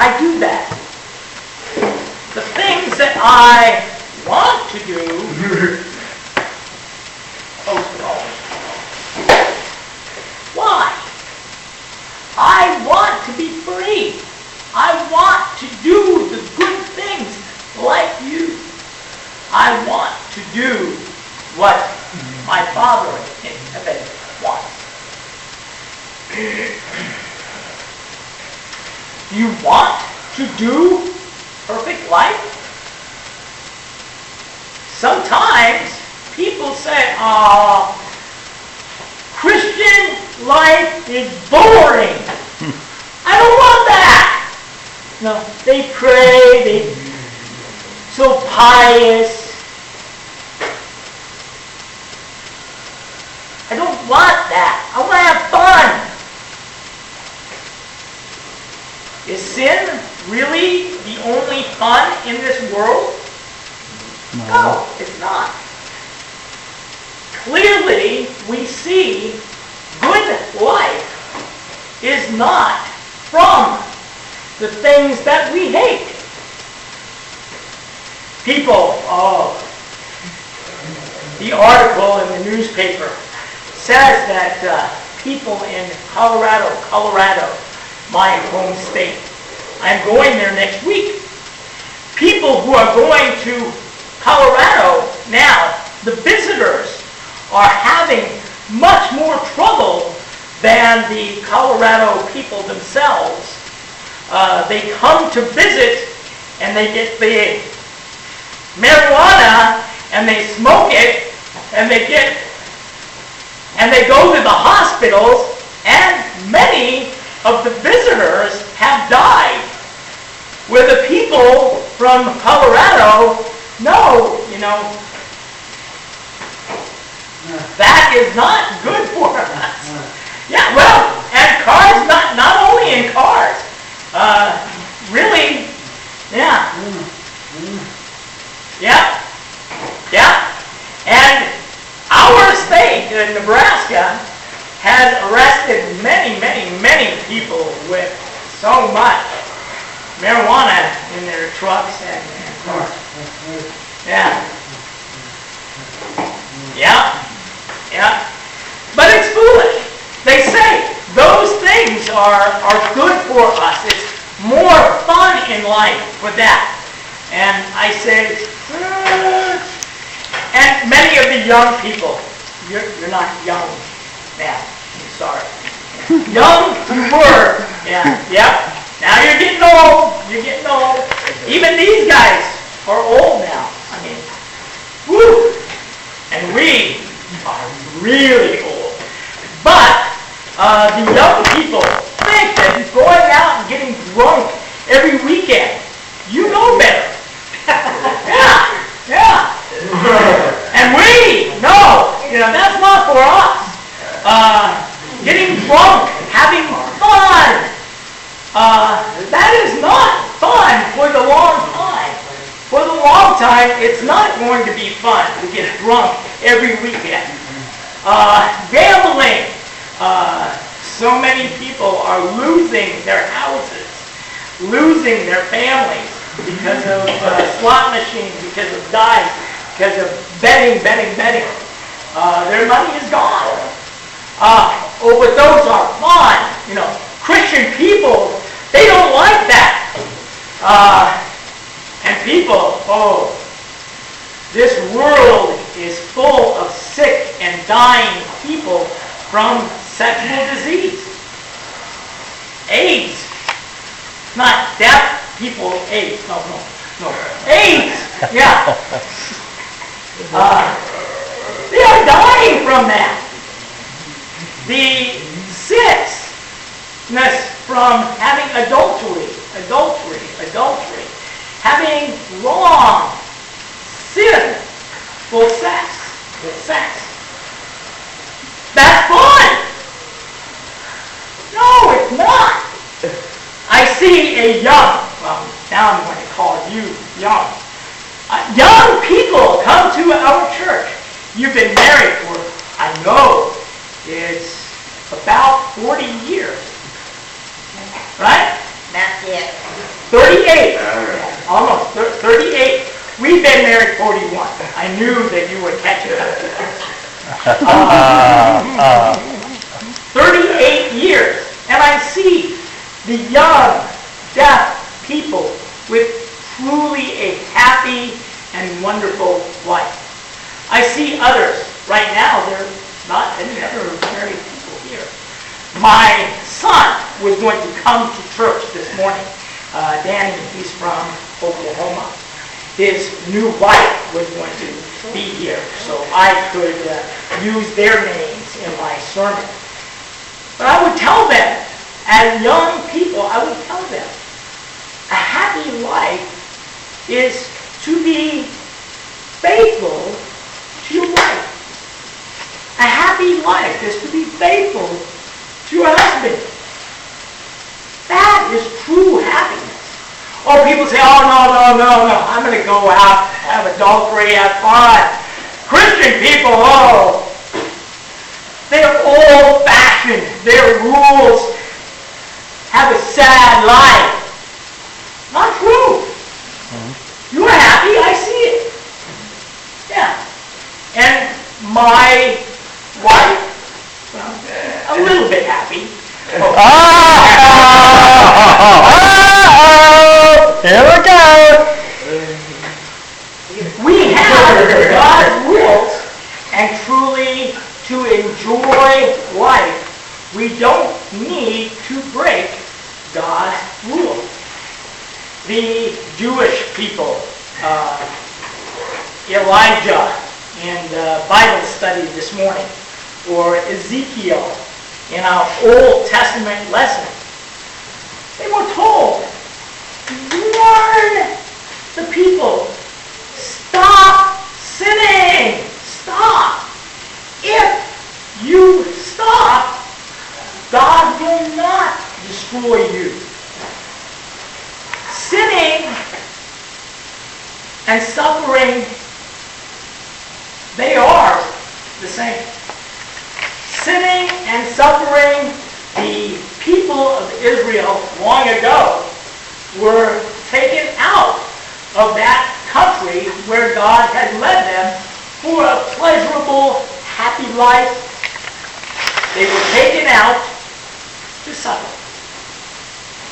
I do that. The things that I want to do, postpone. Why? I want to be free. I want to do the good things like you. I want to do what my Father in heaven wants. You want to do perfect life? Sometimes people say, Christian life is boring. I don't want that. No, they pray, they're so pious. I don't want that. I want to have fun. Is sin really the only fun in this world? No, it's not. Clearly, we see good life is not from the things that we hate. People, the article in the newspaper says that people in Colorado, my home state, I'm going there next week. People who are going to Colorado now, the visitors, are having much more trouble than the Colorado people themselves. They come to visit and they get the marijuana and they smoke it and they go to the hospitals, and many of the visitors have died. Where the people from Colorado know, that is not good for us. Yeah, well, and cars, not only in cars. Really, yeah. Yeah. And our state, Nebraska, has arrested many people with so much marijuana in their trucks and cars. Yeah. But it's foolish. They say those things are good for us. It's more fun in life for that. And I say, and many of the young people, you're not young now. I'm sorry. Young were, now you're getting old. Even these guys are old now. I mean, woo! And we are really old. But the young people think that going out and getting drunk every weekend, you know better. Yeah. And we know, that's not for us. Getting drunk, having fun, that is not fun for the long time. For the long time, it's not going to be fun to get drunk every weekend. Gambling. So many people are losing their houses, losing their families because of slot machines, because of dice, because of betting. Their money is gone. But those are fun. Christian people, they don't like that. And people, this world is full of sick and dying people from sexual disease. AIDS. Not deaf people, AIDS. No. AIDS! Yeah. They are dying from that. The sickness from having adultery. Having wrong, sinful sex. That's fun. No, it's not. I see a young, now I'm going to call you young. Young people come to our church. You've been married for, I know, it's about 40 years. Right? Not yet. 38. Almost. 38. We've been married 41. I knew that you would catch it. 38 years. And I see the young, deaf people with truly a happy and wonderful life. I see others. Right now, there's not any other married people here. My son was going to come to church this morning. Danny, he's from Oklahoma. His new wife was going to be here, so I could use their names in my sermon. But I would tell them, as young people, I would tell them, a happy life is to be faithful to your wife. A happy life is to be faithful to your husband. That is true happiness. Oh, people say, oh, no, I'm going to go out, have adultery, have fun. Christian people, oh, they're old-fashioned. Their rules have a sad life. Not true. You're happy, I see it. Yeah. And my wife, well, a little bit happy. Here we go. We have God's rules, and truly to enjoy life, we don't need to break God's rules. The Jewish people, Elijah in the Bible study this morning, or Ezekiel in our Old Testament lesson, they were told, warn the people, stop sinning, stop. If you stop, God will not destroy you. Sinning and suffering, they are the same. Sinning and suffering, the people of Israel long ago were taken out of that country where God had led them for a pleasurable, happy life. They were taken out to suffer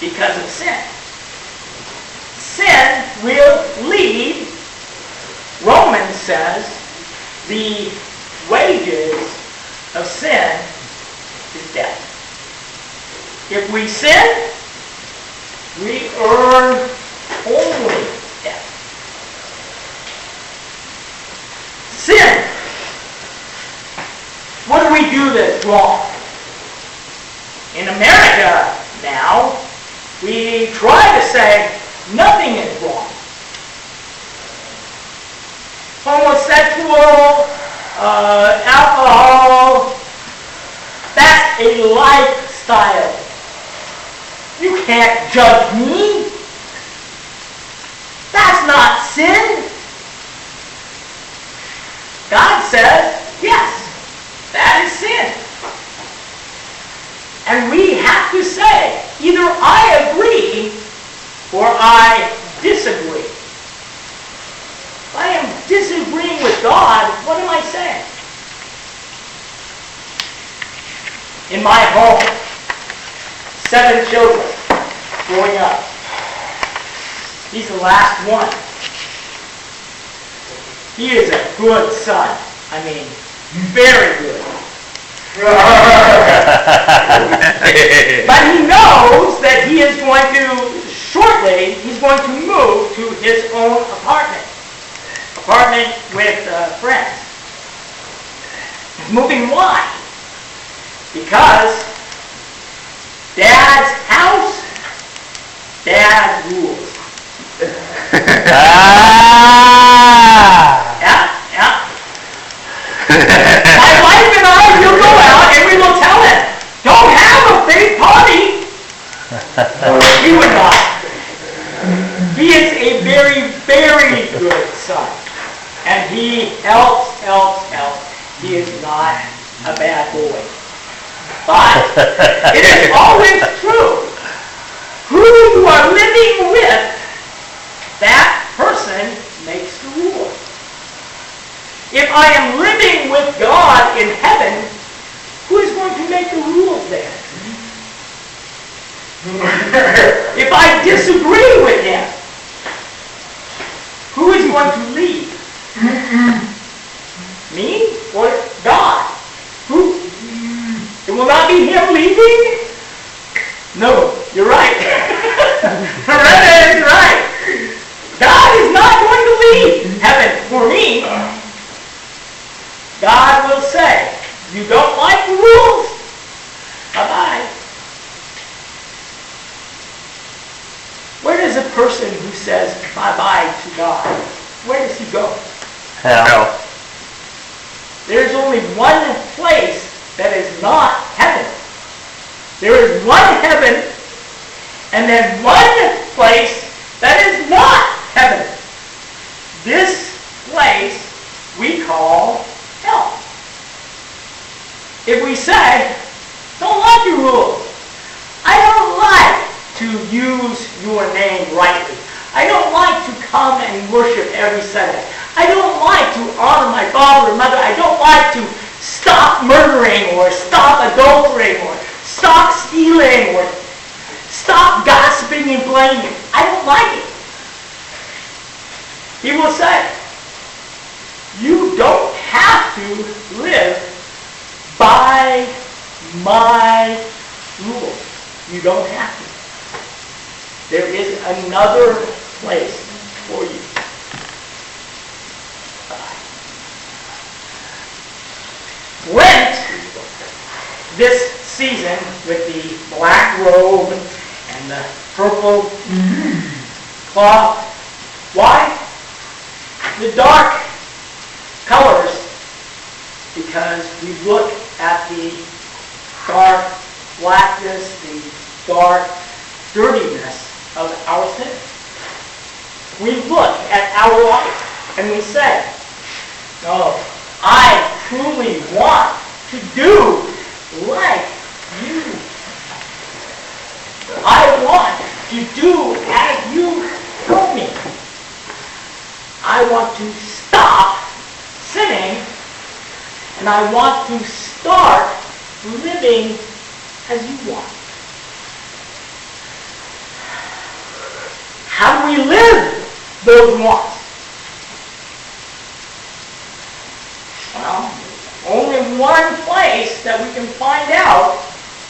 because of sin. Sin will lead, Romans says, the wages of sin is death. If we sin, we earn only death. Sin. What do we do that's wrong? In America now, we try to say nothing is wrong. Homosexual, alcohol, that's a lifestyle. You can't judge me. That's not sin. God says, yes, that is sin. And we have to say, either I agree or I disagree. If I am disagreeing with God, what am I saying? In my home, 7 children growing up. He's the last one. He is a good son. I mean, very good. But he knows that he is going to, shortly, he's going to move to his own apartment. Apartment with friends. He's moving why? Because Dad's house, Dad rules. Yeah. My wife and I will go out and we will tell him, don't have a big party. He would not. He is a very, very good son. And he helps. He is not a bad boy. But it is always true who you are living with, that person makes the rules. If I am living with God in heaven, who is going to make the rules there? If I disagree with him, who is going to lead? Me or God? Who? It will not be him leading? No, you're right. Brother is right. God is not going to lead heaven for me. God will say, you don't like the rules? Bye-bye. Where does a person who says bye-bye to God, where does he go? Hell. There's only one place that is not heaven. There is one heaven, and then one place that is not heaven. This place we call hell. If we say, don't like your rules, I don't like to use your name rightly, I don't like to come and worship every Sunday, I don't like to honor my father or mother, I don't like to stop murdering or stop adultering or stop stealing or stop gossiping and blaming, I don't like it. He will say, you don't have to live by my rules. You don't have to. There is another place for you. Lent, this season, with the black robe and the purple cloth. Why? The dark colors, because we look at the dark blackness, the dark dirtiness of our sin. We look at our life and we say, no, I truly want to do like you. I want to do as you told me. I want to stop sinning, and I want to start living as you want. How do we live those wants? Well, only one place that we can find out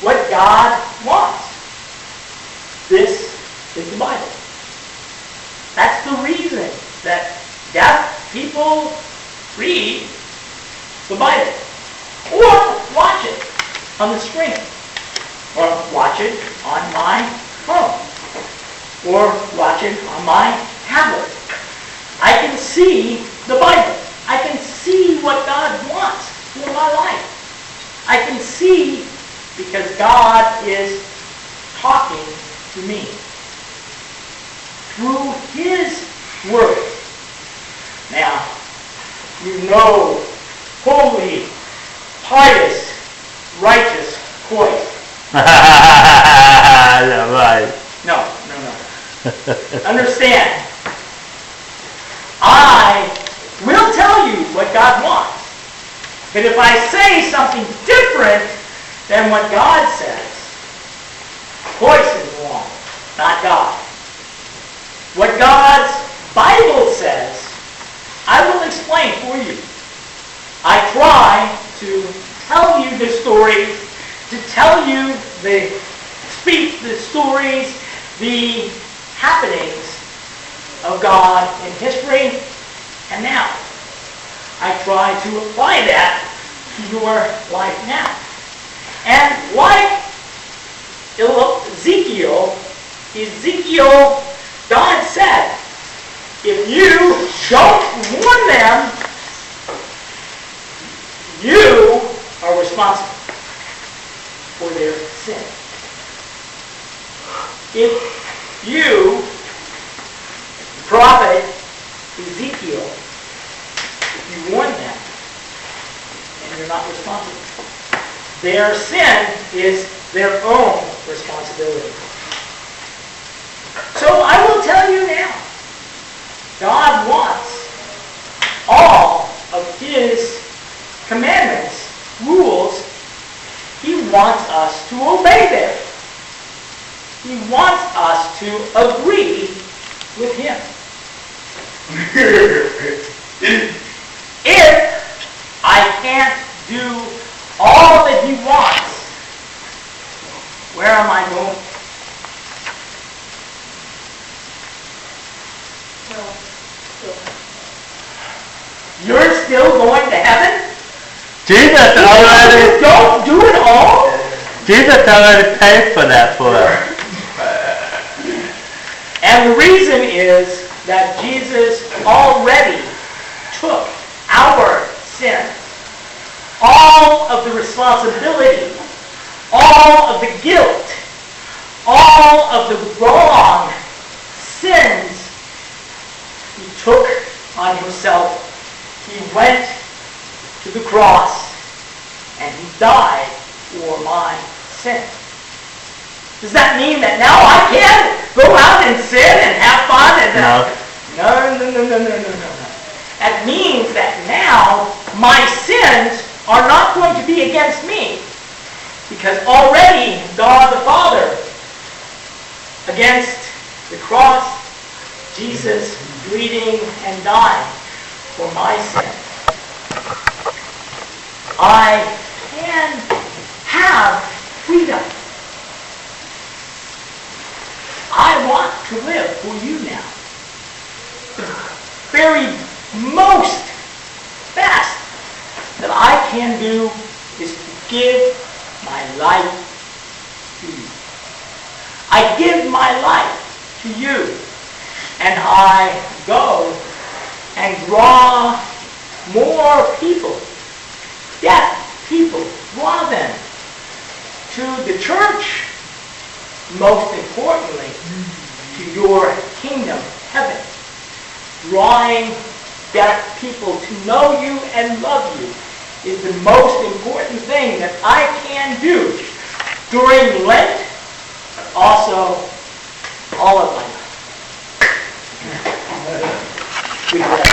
what God wants. This is the Bible. That's the reason that deaf people read the Bible. Or watch it on the screen. Or watch it on my phone. Or watch it on my tablet. I can see the Bible. I can see what God wants for my life. I can see because God is talking to me through His Word. Now, you know, holy, pious, righteous voice. Right. No. Understand. I will tell you what God wants. But if I say something different than what God says, voice is wrong, not God. What God's Bible says, I will explain for you. I try to tell you the stories, to tell you the stories, the happenings of God in history and now. I try to apply that to your life now. And like Ezekiel, God said, if you don't warn them, you are responsible for their sin. If you, prophet Ezekiel, if you warn them, and you're not responsible, their sin is their own responsibility. to obey them. He wants us to agree with him. If I can't do all that he wants, where am I going? You're still going to heaven? Jesus already, Don't do it all? Jesus already paid for that for us. And the reason is that Jesus already took our sin, all of the responsibility, all of the guilt, all of the wrong sins he took on himself. He went to the cross and he died for my sin. Does that mean that now I can go out and sin and have fun? No. No. That means that now my sins are not going to be against me. Because already God the Father, against the cross, Jesus bleeding and dying for my sin. I can have freedom. I want to live for you now. The very most best that I can do is to give my life to you. I give my life to you, and I go and draw more people. Yes, people, draw them to the church, most importantly, to your kingdom, heaven. Drawing people to know you and love you is the most important thing that I can do during Lent, but also all of my life.